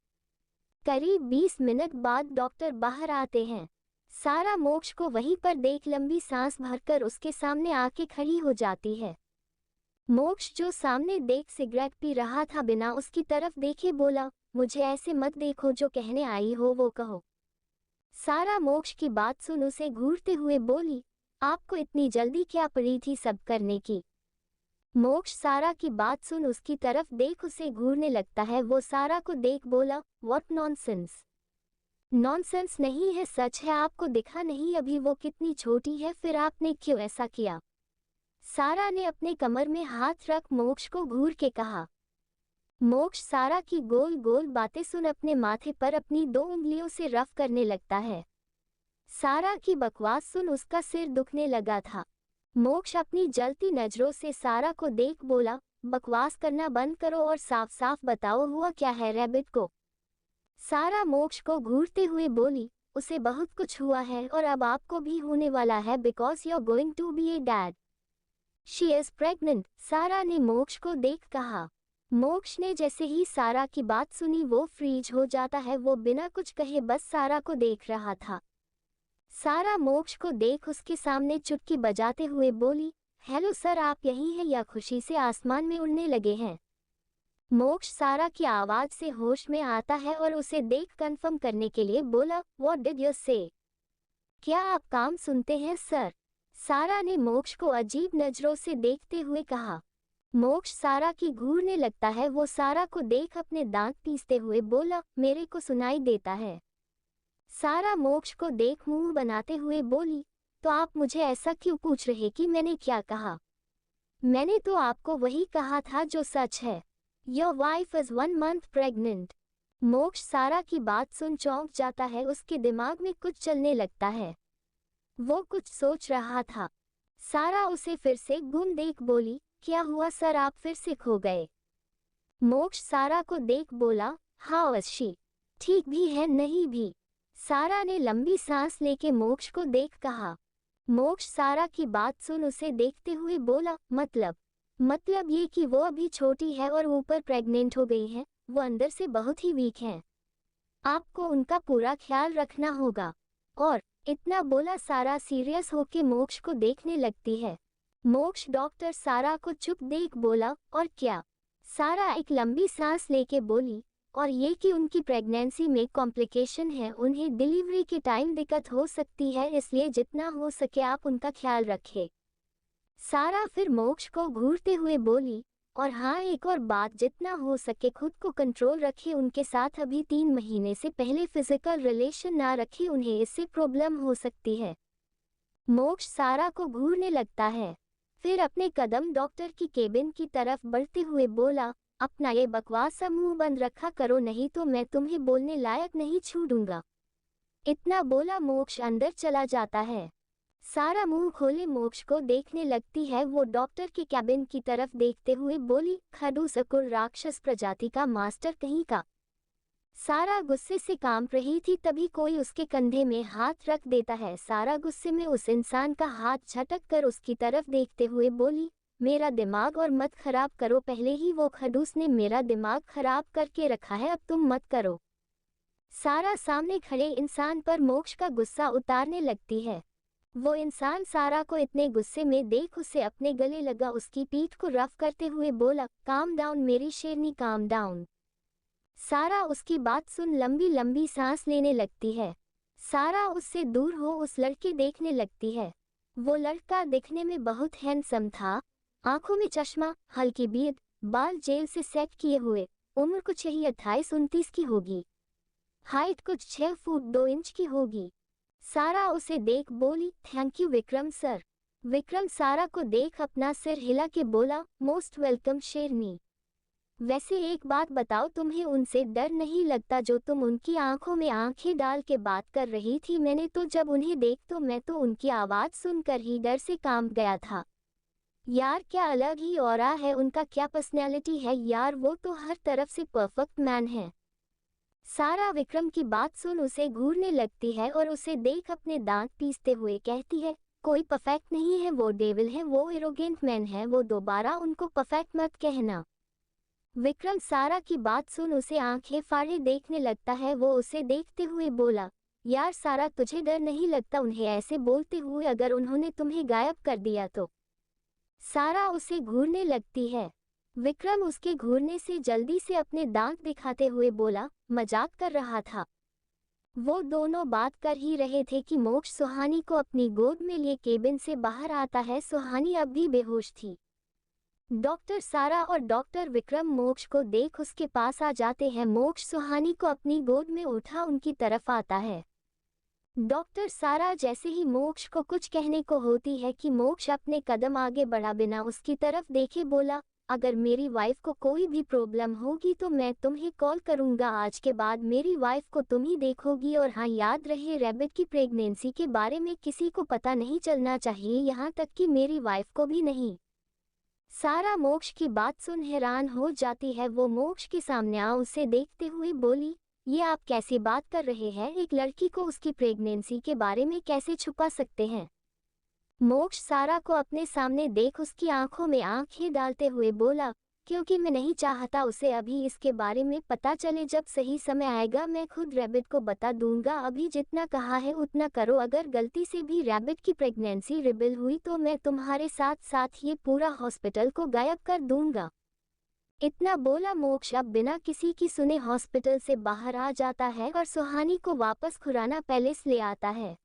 करीब 20 मिनट बाद डॉक्टर बाहर आते हैं। सारा मोक्ष को वहीं पर देख लंबी सांस भरकर उसके सामने आके खड़ी हो जाती है। मोक्ष जो सामने देख सिगरेट पी रहा था बिना उसकी तरफ देखे बोला, मुझे ऐसे मत देखो, जो कहने आई हो वो कहो। सारा मोक्ष की बात सुन उसे घूरते हुए बोली, आपको इतनी जल्दी क्या पड़ी थी सब करने की? मोक्ष सारा की बात सुन उसकी तरफ देख उसे घूरने लगता है। वो सारा को देख बोला, व्हाट नॉनसेंस। नॉनसेंस नहीं है, सच है, आपको दिखा नहीं अभी वो कितनी छोटी है, फिर आपने क्यों ऐसा किया? सारा ने अपने कमर में हाथ रख मोक्ष को घूर के कहा। मोक्ष सारा की गोल गोल बातें सुन अपने माथे पर अपनी 2 उंगलियों से रफ करने लगता है। सारा की बकवास सुन उसका सिर दुखने लगा था। मोक्ष अपनी जलती नजरों से सारा को देख बोला, बकवास करना बंद करो और साफ साफ बताओ हुआ क्या है रैबिट को। सारा मोक्ष को घूरते हुए बोली, उसे बहुत कुछ हुआ है और अब आपको भी होने वाला है, because you are going to be a dad. She is pregnant, Sara ने मोक्ष को देख कहा। मोक्ष ने जैसे ही सारा की बात सुनी वो फ्रीज हो जाता है। वो बिना कुछ कहे बस सारा को देख रहा था। सारा मोक्ष को देख उसके सामने चुटकी बजाते हुए बोली, हेलो सर, आप यहीं हैं या खुशी से आसमान में उड़ने लगे हैं? मोक्ष सारा की आवाज से होश में आता है और उसे देख कंफर्म करने के लिए बोला, व्हाट डिड यू से? क्या आप काम सुनते हैं सर? सारा ने मोक्ष को अजीब नजरों से देखते हुए कहा। मोक्ष सारा की घूरने लगता है। वो सारा को देख अपने दांत पीसते हुए बोला, मेरे को सुनाई देता है। सारा मोक्ष को देख मुंह बनाते हुए बोली, तो आप मुझे ऐसा क्यों पूछ रहे कि मैंने क्या कहा? मैंने तो आपको वही कहा था जो सच है। Your wife is 1 month pregnant. मोक्ष सारा की बात सुन चौंक जाता है। उसके दिमाग में कुछ चलने लगता है। वो कुछ सोच रहा था। सारा उसे फिर से गुम देख बोली, क्या हुआ सर, आप फिर से खो गए? मोक्ष सारा को देख बोला, हाउ इज शी? ठीक भी है नहीं भी? सारा ने लंबी सांस लेके मोक्ष को देख कहा। मोक्ष सारा की बात सुन उसे देखते हुए बोला, मतलब मतलब ये कि वो अभी छोटी है और ऊपर प्रेग्नेंट हो गई है, वो अंदर से बहुत ही वीक हैं। आपको उनका पूरा ख्याल रखना होगा। और इतना बोला सारा सीरियस होके मोक्ष को देखने लगती है। मोक्ष डॉक्टर सारा को चुप देख बोला, और क्या? सारा एक लंबी सांस लेके बोली, और ये कि उनकी प्रेगनेंसी में कॉम्प्लिकेशन है, उन्हें डिलीवरी के टाइम दिक्कत हो सकती है, इसलिए जितना हो सके आप उनका ख्याल रखें। सारा फिर मोक्ष को घूरते हुए बोली, और हाँ एक और बात, जितना हो सके खुद को कंट्रोल रखे, उनके साथ अभी 3 महीने से पहले फिजिकल रिलेशन ना रखे, उन्हें इससे प्रॉब्लम हो सकती है। मोक्ष सारा को घूरने लगता है, फिर अपने कदम डॉक्टर की केबिन की तरफ बढ़ते हुए बोला, अपना ये बकवास सा मुंह बंद रखा करो, नहीं तो मैं तुम्हें बोलने लायक नहीं छोड़ूंगा। इतना बोला मोक्ष अंदर चला जाता है। सारा मुंह खोले मोक्ष को देखने लगती है। वो डॉक्टर के कैबिन की तरफ देखते हुए बोली, खडूसकुर राक्षस प्रजाति का मास्टर कहीं का। सारा गुस्से से कांप रही थी, तभी कोई उसके कंधे में हाथ रख देता है। सारा गुस्से में उस इंसान का हाथ झटक कर उसकी तरफ देखते हुए बोली, मेरा दिमाग और मत खराब करो, पहले ही वो खडूस ने मेरा दिमाग खराब करके रखा है, अब तुम मत करो। सारा सामने खड़े इंसान पर मोक्ष का गुस्सा उतारने लगती है। वो इंसान सारा को इतने गुस्से में देख उसे अपने गले लगा, उसकी पीठ को रफ करते हुए बोला, काम डाउन मेरी शेरनी, काम डाउन। सारा उसकी बात सुन लंबी लंबी सांस लेने लगती है। सारा उससे दूर हो उस लड़के देखने लगती है। वो लड़का दिखने में बहुत हैंडसम था, आंखों में चश्मा, हल्की बीड, बाल जेल से सेट किए हुए, उम्र कुछ यही 28-29 की होगी, हाइट कुछ 6 फुट 2 इंच की होगी। सारा उसे देख बोली, thank you Vikram sir. Vikram सारा को देख अपना सिर हिला के बोला, मोस्ट वेलकम शेरनी। वैसे एक बात बताओ, तुम्हें उनसे डर नहीं लगता जो तुम उनकी आंखों में आंखें डाल के बात कर रही थी? मैंने तो जब उन्हें देख तो मैं तो उनकी आवाज सुनकर ही डर से कांप गया था। यार क्या अलग ही ऑरा है उनका, क्या पर्सनैलिटी है यार, वो तो हर तरफ से परफेक्ट मैन है। सारा विक्रम की बात सुन उसे घूरने लगती है और उसे देख अपने दांत पीसते हुए कहती है, कोई परफेक्ट नहीं है, वो डेविल है, वो एरोगेंट मैन है, वो दोबारा उनको परफेक्ट मत कहना। विक्रम सारा की बात सुन उसे आंखें फाड़े देखने लगता है। वो उसे देखते हुए बोला, यार सारा तुझे डर नहीं लगता उन्हें ऐसे बोलते हुए, अगर उन्होंने तुम्हें गायब कर दिया तो? सारा उसे घूरने लगती है। विक्रम उसके घूरने से जल्दी से अपने दांत दिखाते हुए बोला, मजाक कर रहा था। वो दोनों बात कर ही रहे थे कि मोक्ष सुहानी को अपनी गोद में लिए केबिन से बाहर आता है। सुहानी अब भी बेहोश थी। डॉक्टर सारा और डॉक्टर विक्रम मोक्ष को देख उसके पास आ जाते हैं। मोक्ष सुहानी को अपनी गोद में उठा उनकी तरफ आता है। डॉक्टर सारा जैसे ही मोक्ष को कुछ कहने को होती है कि मोक्ष अपने कदम आगे बढ़ा बिना उसकी तरफ देखे बोला, अगर मेरी वाइफ को कोई भी प्रॉब्लम होगी तो मैं तुम्हें कॉल करूंगा, आज के बाद मेरी वाइफ को तुम ही देखोगी। और हाँ याद रहे, रैबिट की प्रेगनेंसी के बारे में किसी को पता नहीं चलना चाहिए, यहाँ तक कि मेरी वाइफ को भी नहीं। सारा मोक्ष की बात सुन हैरान हो जाती है। वो मोक्ष के सामने आ उसे देखते हुए बोली, ये आप कैसी बात कर रहे हैं, एक लड़की को उसकी प्रेगनेंसी के बारे में कैसे छुपा सकते हैं? मोक्ष सारा को अपने सामने देख उसकी आंखों में आंखें डालते हुए बोला, क्योंकि मैं नहीं चाहता उसे अभी इसके बारे में पता चले, जब सही समय आएगा मैं खुद रैबिट को बता दूंगा। अभी जितना कहा है उतना करो, अगर गलती से भी रैबिट की प्रेगनेंसी रिवील हुई तो मैं तुम्हारे साथ साथ ये पूरा हॉस्पिटल को गायब कर दूंगा। इतना बोला मोक्ष अब बिना किसी की सुने हॉस्पिटल से बाहर आ जाता है और सुहानी को वापस खुराना पैलेस ले आता है।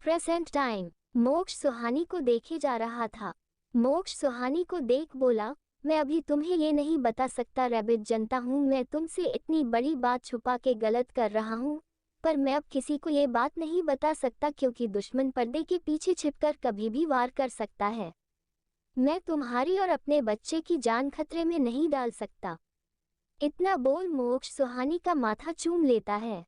Present time. मोक्ष सुहानी को देखे जा रहा था। मोक्ष सुहानी को देख बोला, मैं अभी तुम्हें ये नहीं बता सकता रैबिट, जनता हूँ मैं तुमसे इतनी बड़ी बात छुपा के गलत कर रहा हूँ, पर मैं अब किसी को ये बात नहीं बता सकता क्योंकि दुश्मन पर्दे के पीछे छिपकर कभी भी वार कर सकता है। मैं तुम्हारी और अपने बच्चे की जान खतरे में नहीं डाल सकता। इतना बोल मोक्ष सुहानी का माथा चूम लेता है।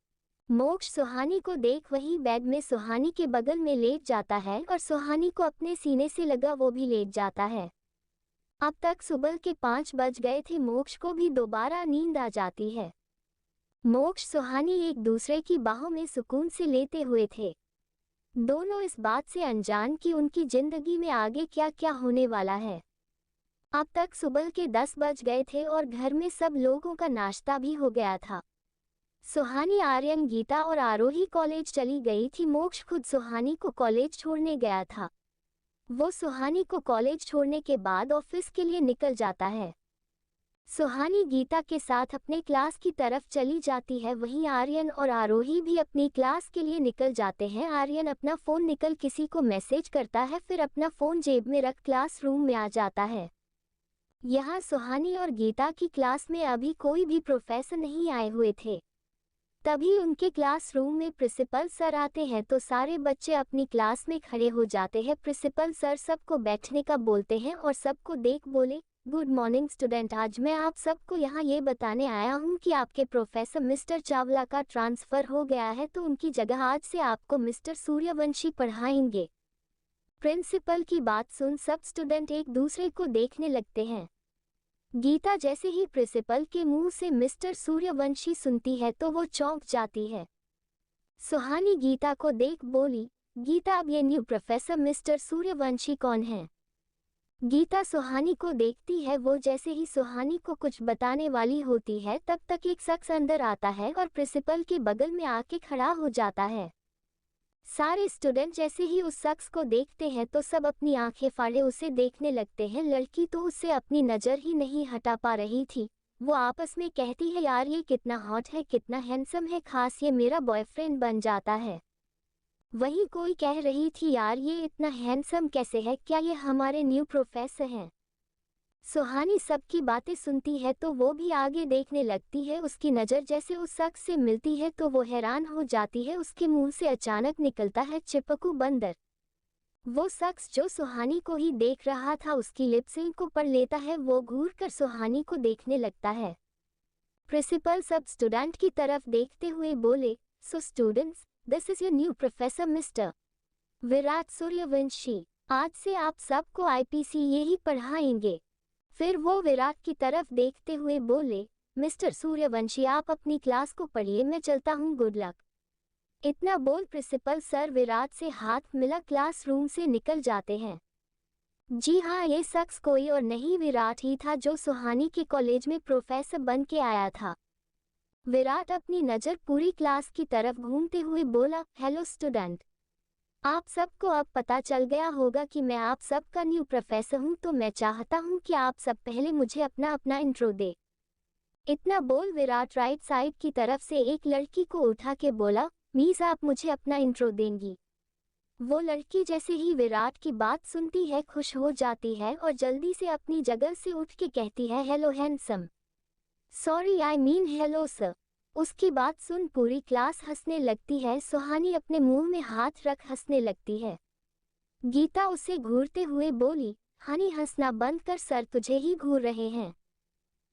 मोक्ष सुहानी को देख वही बेड में सुहानी के बगल में लेट जाता है और सुहानी को अपने सीने से लगा वो भी लेट जाता है। अब तक सुबह के 5 बज गए थे। मोक्ष को भी दोबारा नींद आ जाती है। मोक्ष सुहानी एक दूसरे की बाहों में सुकून से लेते हुए थे। दोनों इस बात से अनजान कि उनकी जिंदगी में आगे क्या क्या होने वाला है। अब तक सुबह के 10 बज गए थे और घर में सब लोगों का नाश्ता भी हो गया था। सुहानी, आर्यन, गीता और आरोही कॉलेज चली गई थी। मोक्ष खुद सुहानी को कॉलेज छोड़ने गया था। वो सुहानी को कॉलेज छोड़ने के बाद ऑफिस के लिए निकल जाता है। सुहानी गीता के साथ अपने क्लास की तरफ चली जाती है। वहीं आर्यन और आरोही भी अपनी क्लास के लिए निकल जाते हैं। आर्यन अपना फ़ोन निकल किसी को मैसेज करता है, फिर अपना फ़ोन जेब में रख क्लासरूम में आ जाता है। यहाँ सुहानी और गीता की क्लास में अभी कोई भी प्रोफेसर नहीं आए हुए थे। तभी उनके क्लासरूम में प्रिंसिपल सर आते हैं तो सारे बच्चे अपनी क्लास में खड़े हो जाते हैं। प्रिंसिपल सर सबको बैठने का बोलते हैं और सबको देख बोले, गुड मॉर्निंग स्टूडेंट, आज मैं आप सबको यहाँ ये बताने आया हूँ कि आपके प्रोफेसर मिस्टर चावला का ट्रांसफ़र हो गया है, तो उनकी जगह आज से आपको मिस्टर सूर्यवंशी पढ़ाएंगे। प्रिंसिपल की बात सुन सब स्टूडेंट एक दूसरे को देखने लगते हैं। गीता जैसे ही प्रिंसिपल के मुंह से मिस्टर सूर्यवंशी सुनती है तो वो चौंक जाती है। सुहानी गीता को देख बोली, गीता, अब ये न्यू प्रोफेसर मिस्टर सूर्यवंशी कौन है? गीता सुहानी को देखती है। वो जैसे ही सुहानी को कुछ बताने वाली होती है तब तक एक शख्स अंदर आता है और प्रिंसिपल के बगल में आके खड़ा हो जाता है। सारे स्टूडेंट जैसे ही उस शख्स को देखते हैं तो सब अपनी आंखें फाड़े उसे देखने लगते हैं। लड़की तो उससे अपनी नज़र ही नहीं हटा पा रही थी। वो आपस में कहती है, यार ये कितना हॉट है, कितना हैंडसम है, खास ये मेरा बॉयफ्रेंड बन जाता है। वहीं कोई कह रही थी, यार ये इतना हैंडसम कैसे है, क्या ये हमारे न्यू प्रोफेसर हैं? सुहानी सबकी बातें सुनती है तो वो भी आगे देखने लगती है। उसकी नज़र जैसे उस शख्स से मिलती है तो वो हैरान हो जाती है। उसके मुंह से अचानक निकलता है चिपकू बंदर। वो शख्स जो सुहानी को ही देख रहा था उसकी लिपसिंग को पढ़ लेता है। वो घूर कर सुहानी को देखने लगता है। प्रिंसिपल सब स्टूडेंट की तरफ देखते हुए बोले, so students, this is your new professor mister Virat Suryavanshi. आज से आप सबको आईपीसी यही पढ़ाएंगे। फिर वो विराट की तरफ देखते हुए बोले, मिस्टर सूर्यवंशी आप अपनी क्लास को पढ़िए, मैं चलता हूँ, गुड लक। इतना बोल प्रिंसिपल सर विराट से हाथ मिला क्लासरूम से निकल जाते हैं। जी हाँ, ये शख्स कोई और नहीं विराट ही था जो सुहानी के कॉलेज में प्रोफेसर बन के आया था। विराट अपनी नज़र पूरी क्लास की तरफ घूमते हुए बोला, हेलो स्टूडेंट, आप सबको अब पता चल गया होगा कि मैं आप सबका न्यू प्रोफेसर हूं, तो मैं चाहता हूं कि आप सब पहले मुझे अपना इंट्रो दे। इतना बोल विराट राइट साइड की तरफ से एक लड़की को उठा के बोला, मीस आप मुझे अपना इंट्रो देंगी। वो लड़की जैसे ही विराट की बात सुनती है खुश हो जाती है और जल्दी से अपनी जगह से उठ के कहती है, hello handsome, sorry I mean hello sir. उसकी बात सुन पूरी क्लास हंसने लगती है। सुहानी अपने मुंह में हाथ रख हंसने लगती है। गीता उसे घूरते हुए बोली, हानी हंसना बंद कर, सर तुझे ही घूर रहे हैं।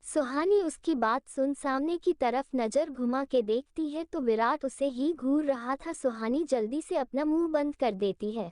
सुहानी उसकी बात सुन सामने की तरफ नज़र घुमा के देखती है तो विराट उसे ही घूर रहा था। सुहानी जल्दी से अपना मुंह बंद कर देती है।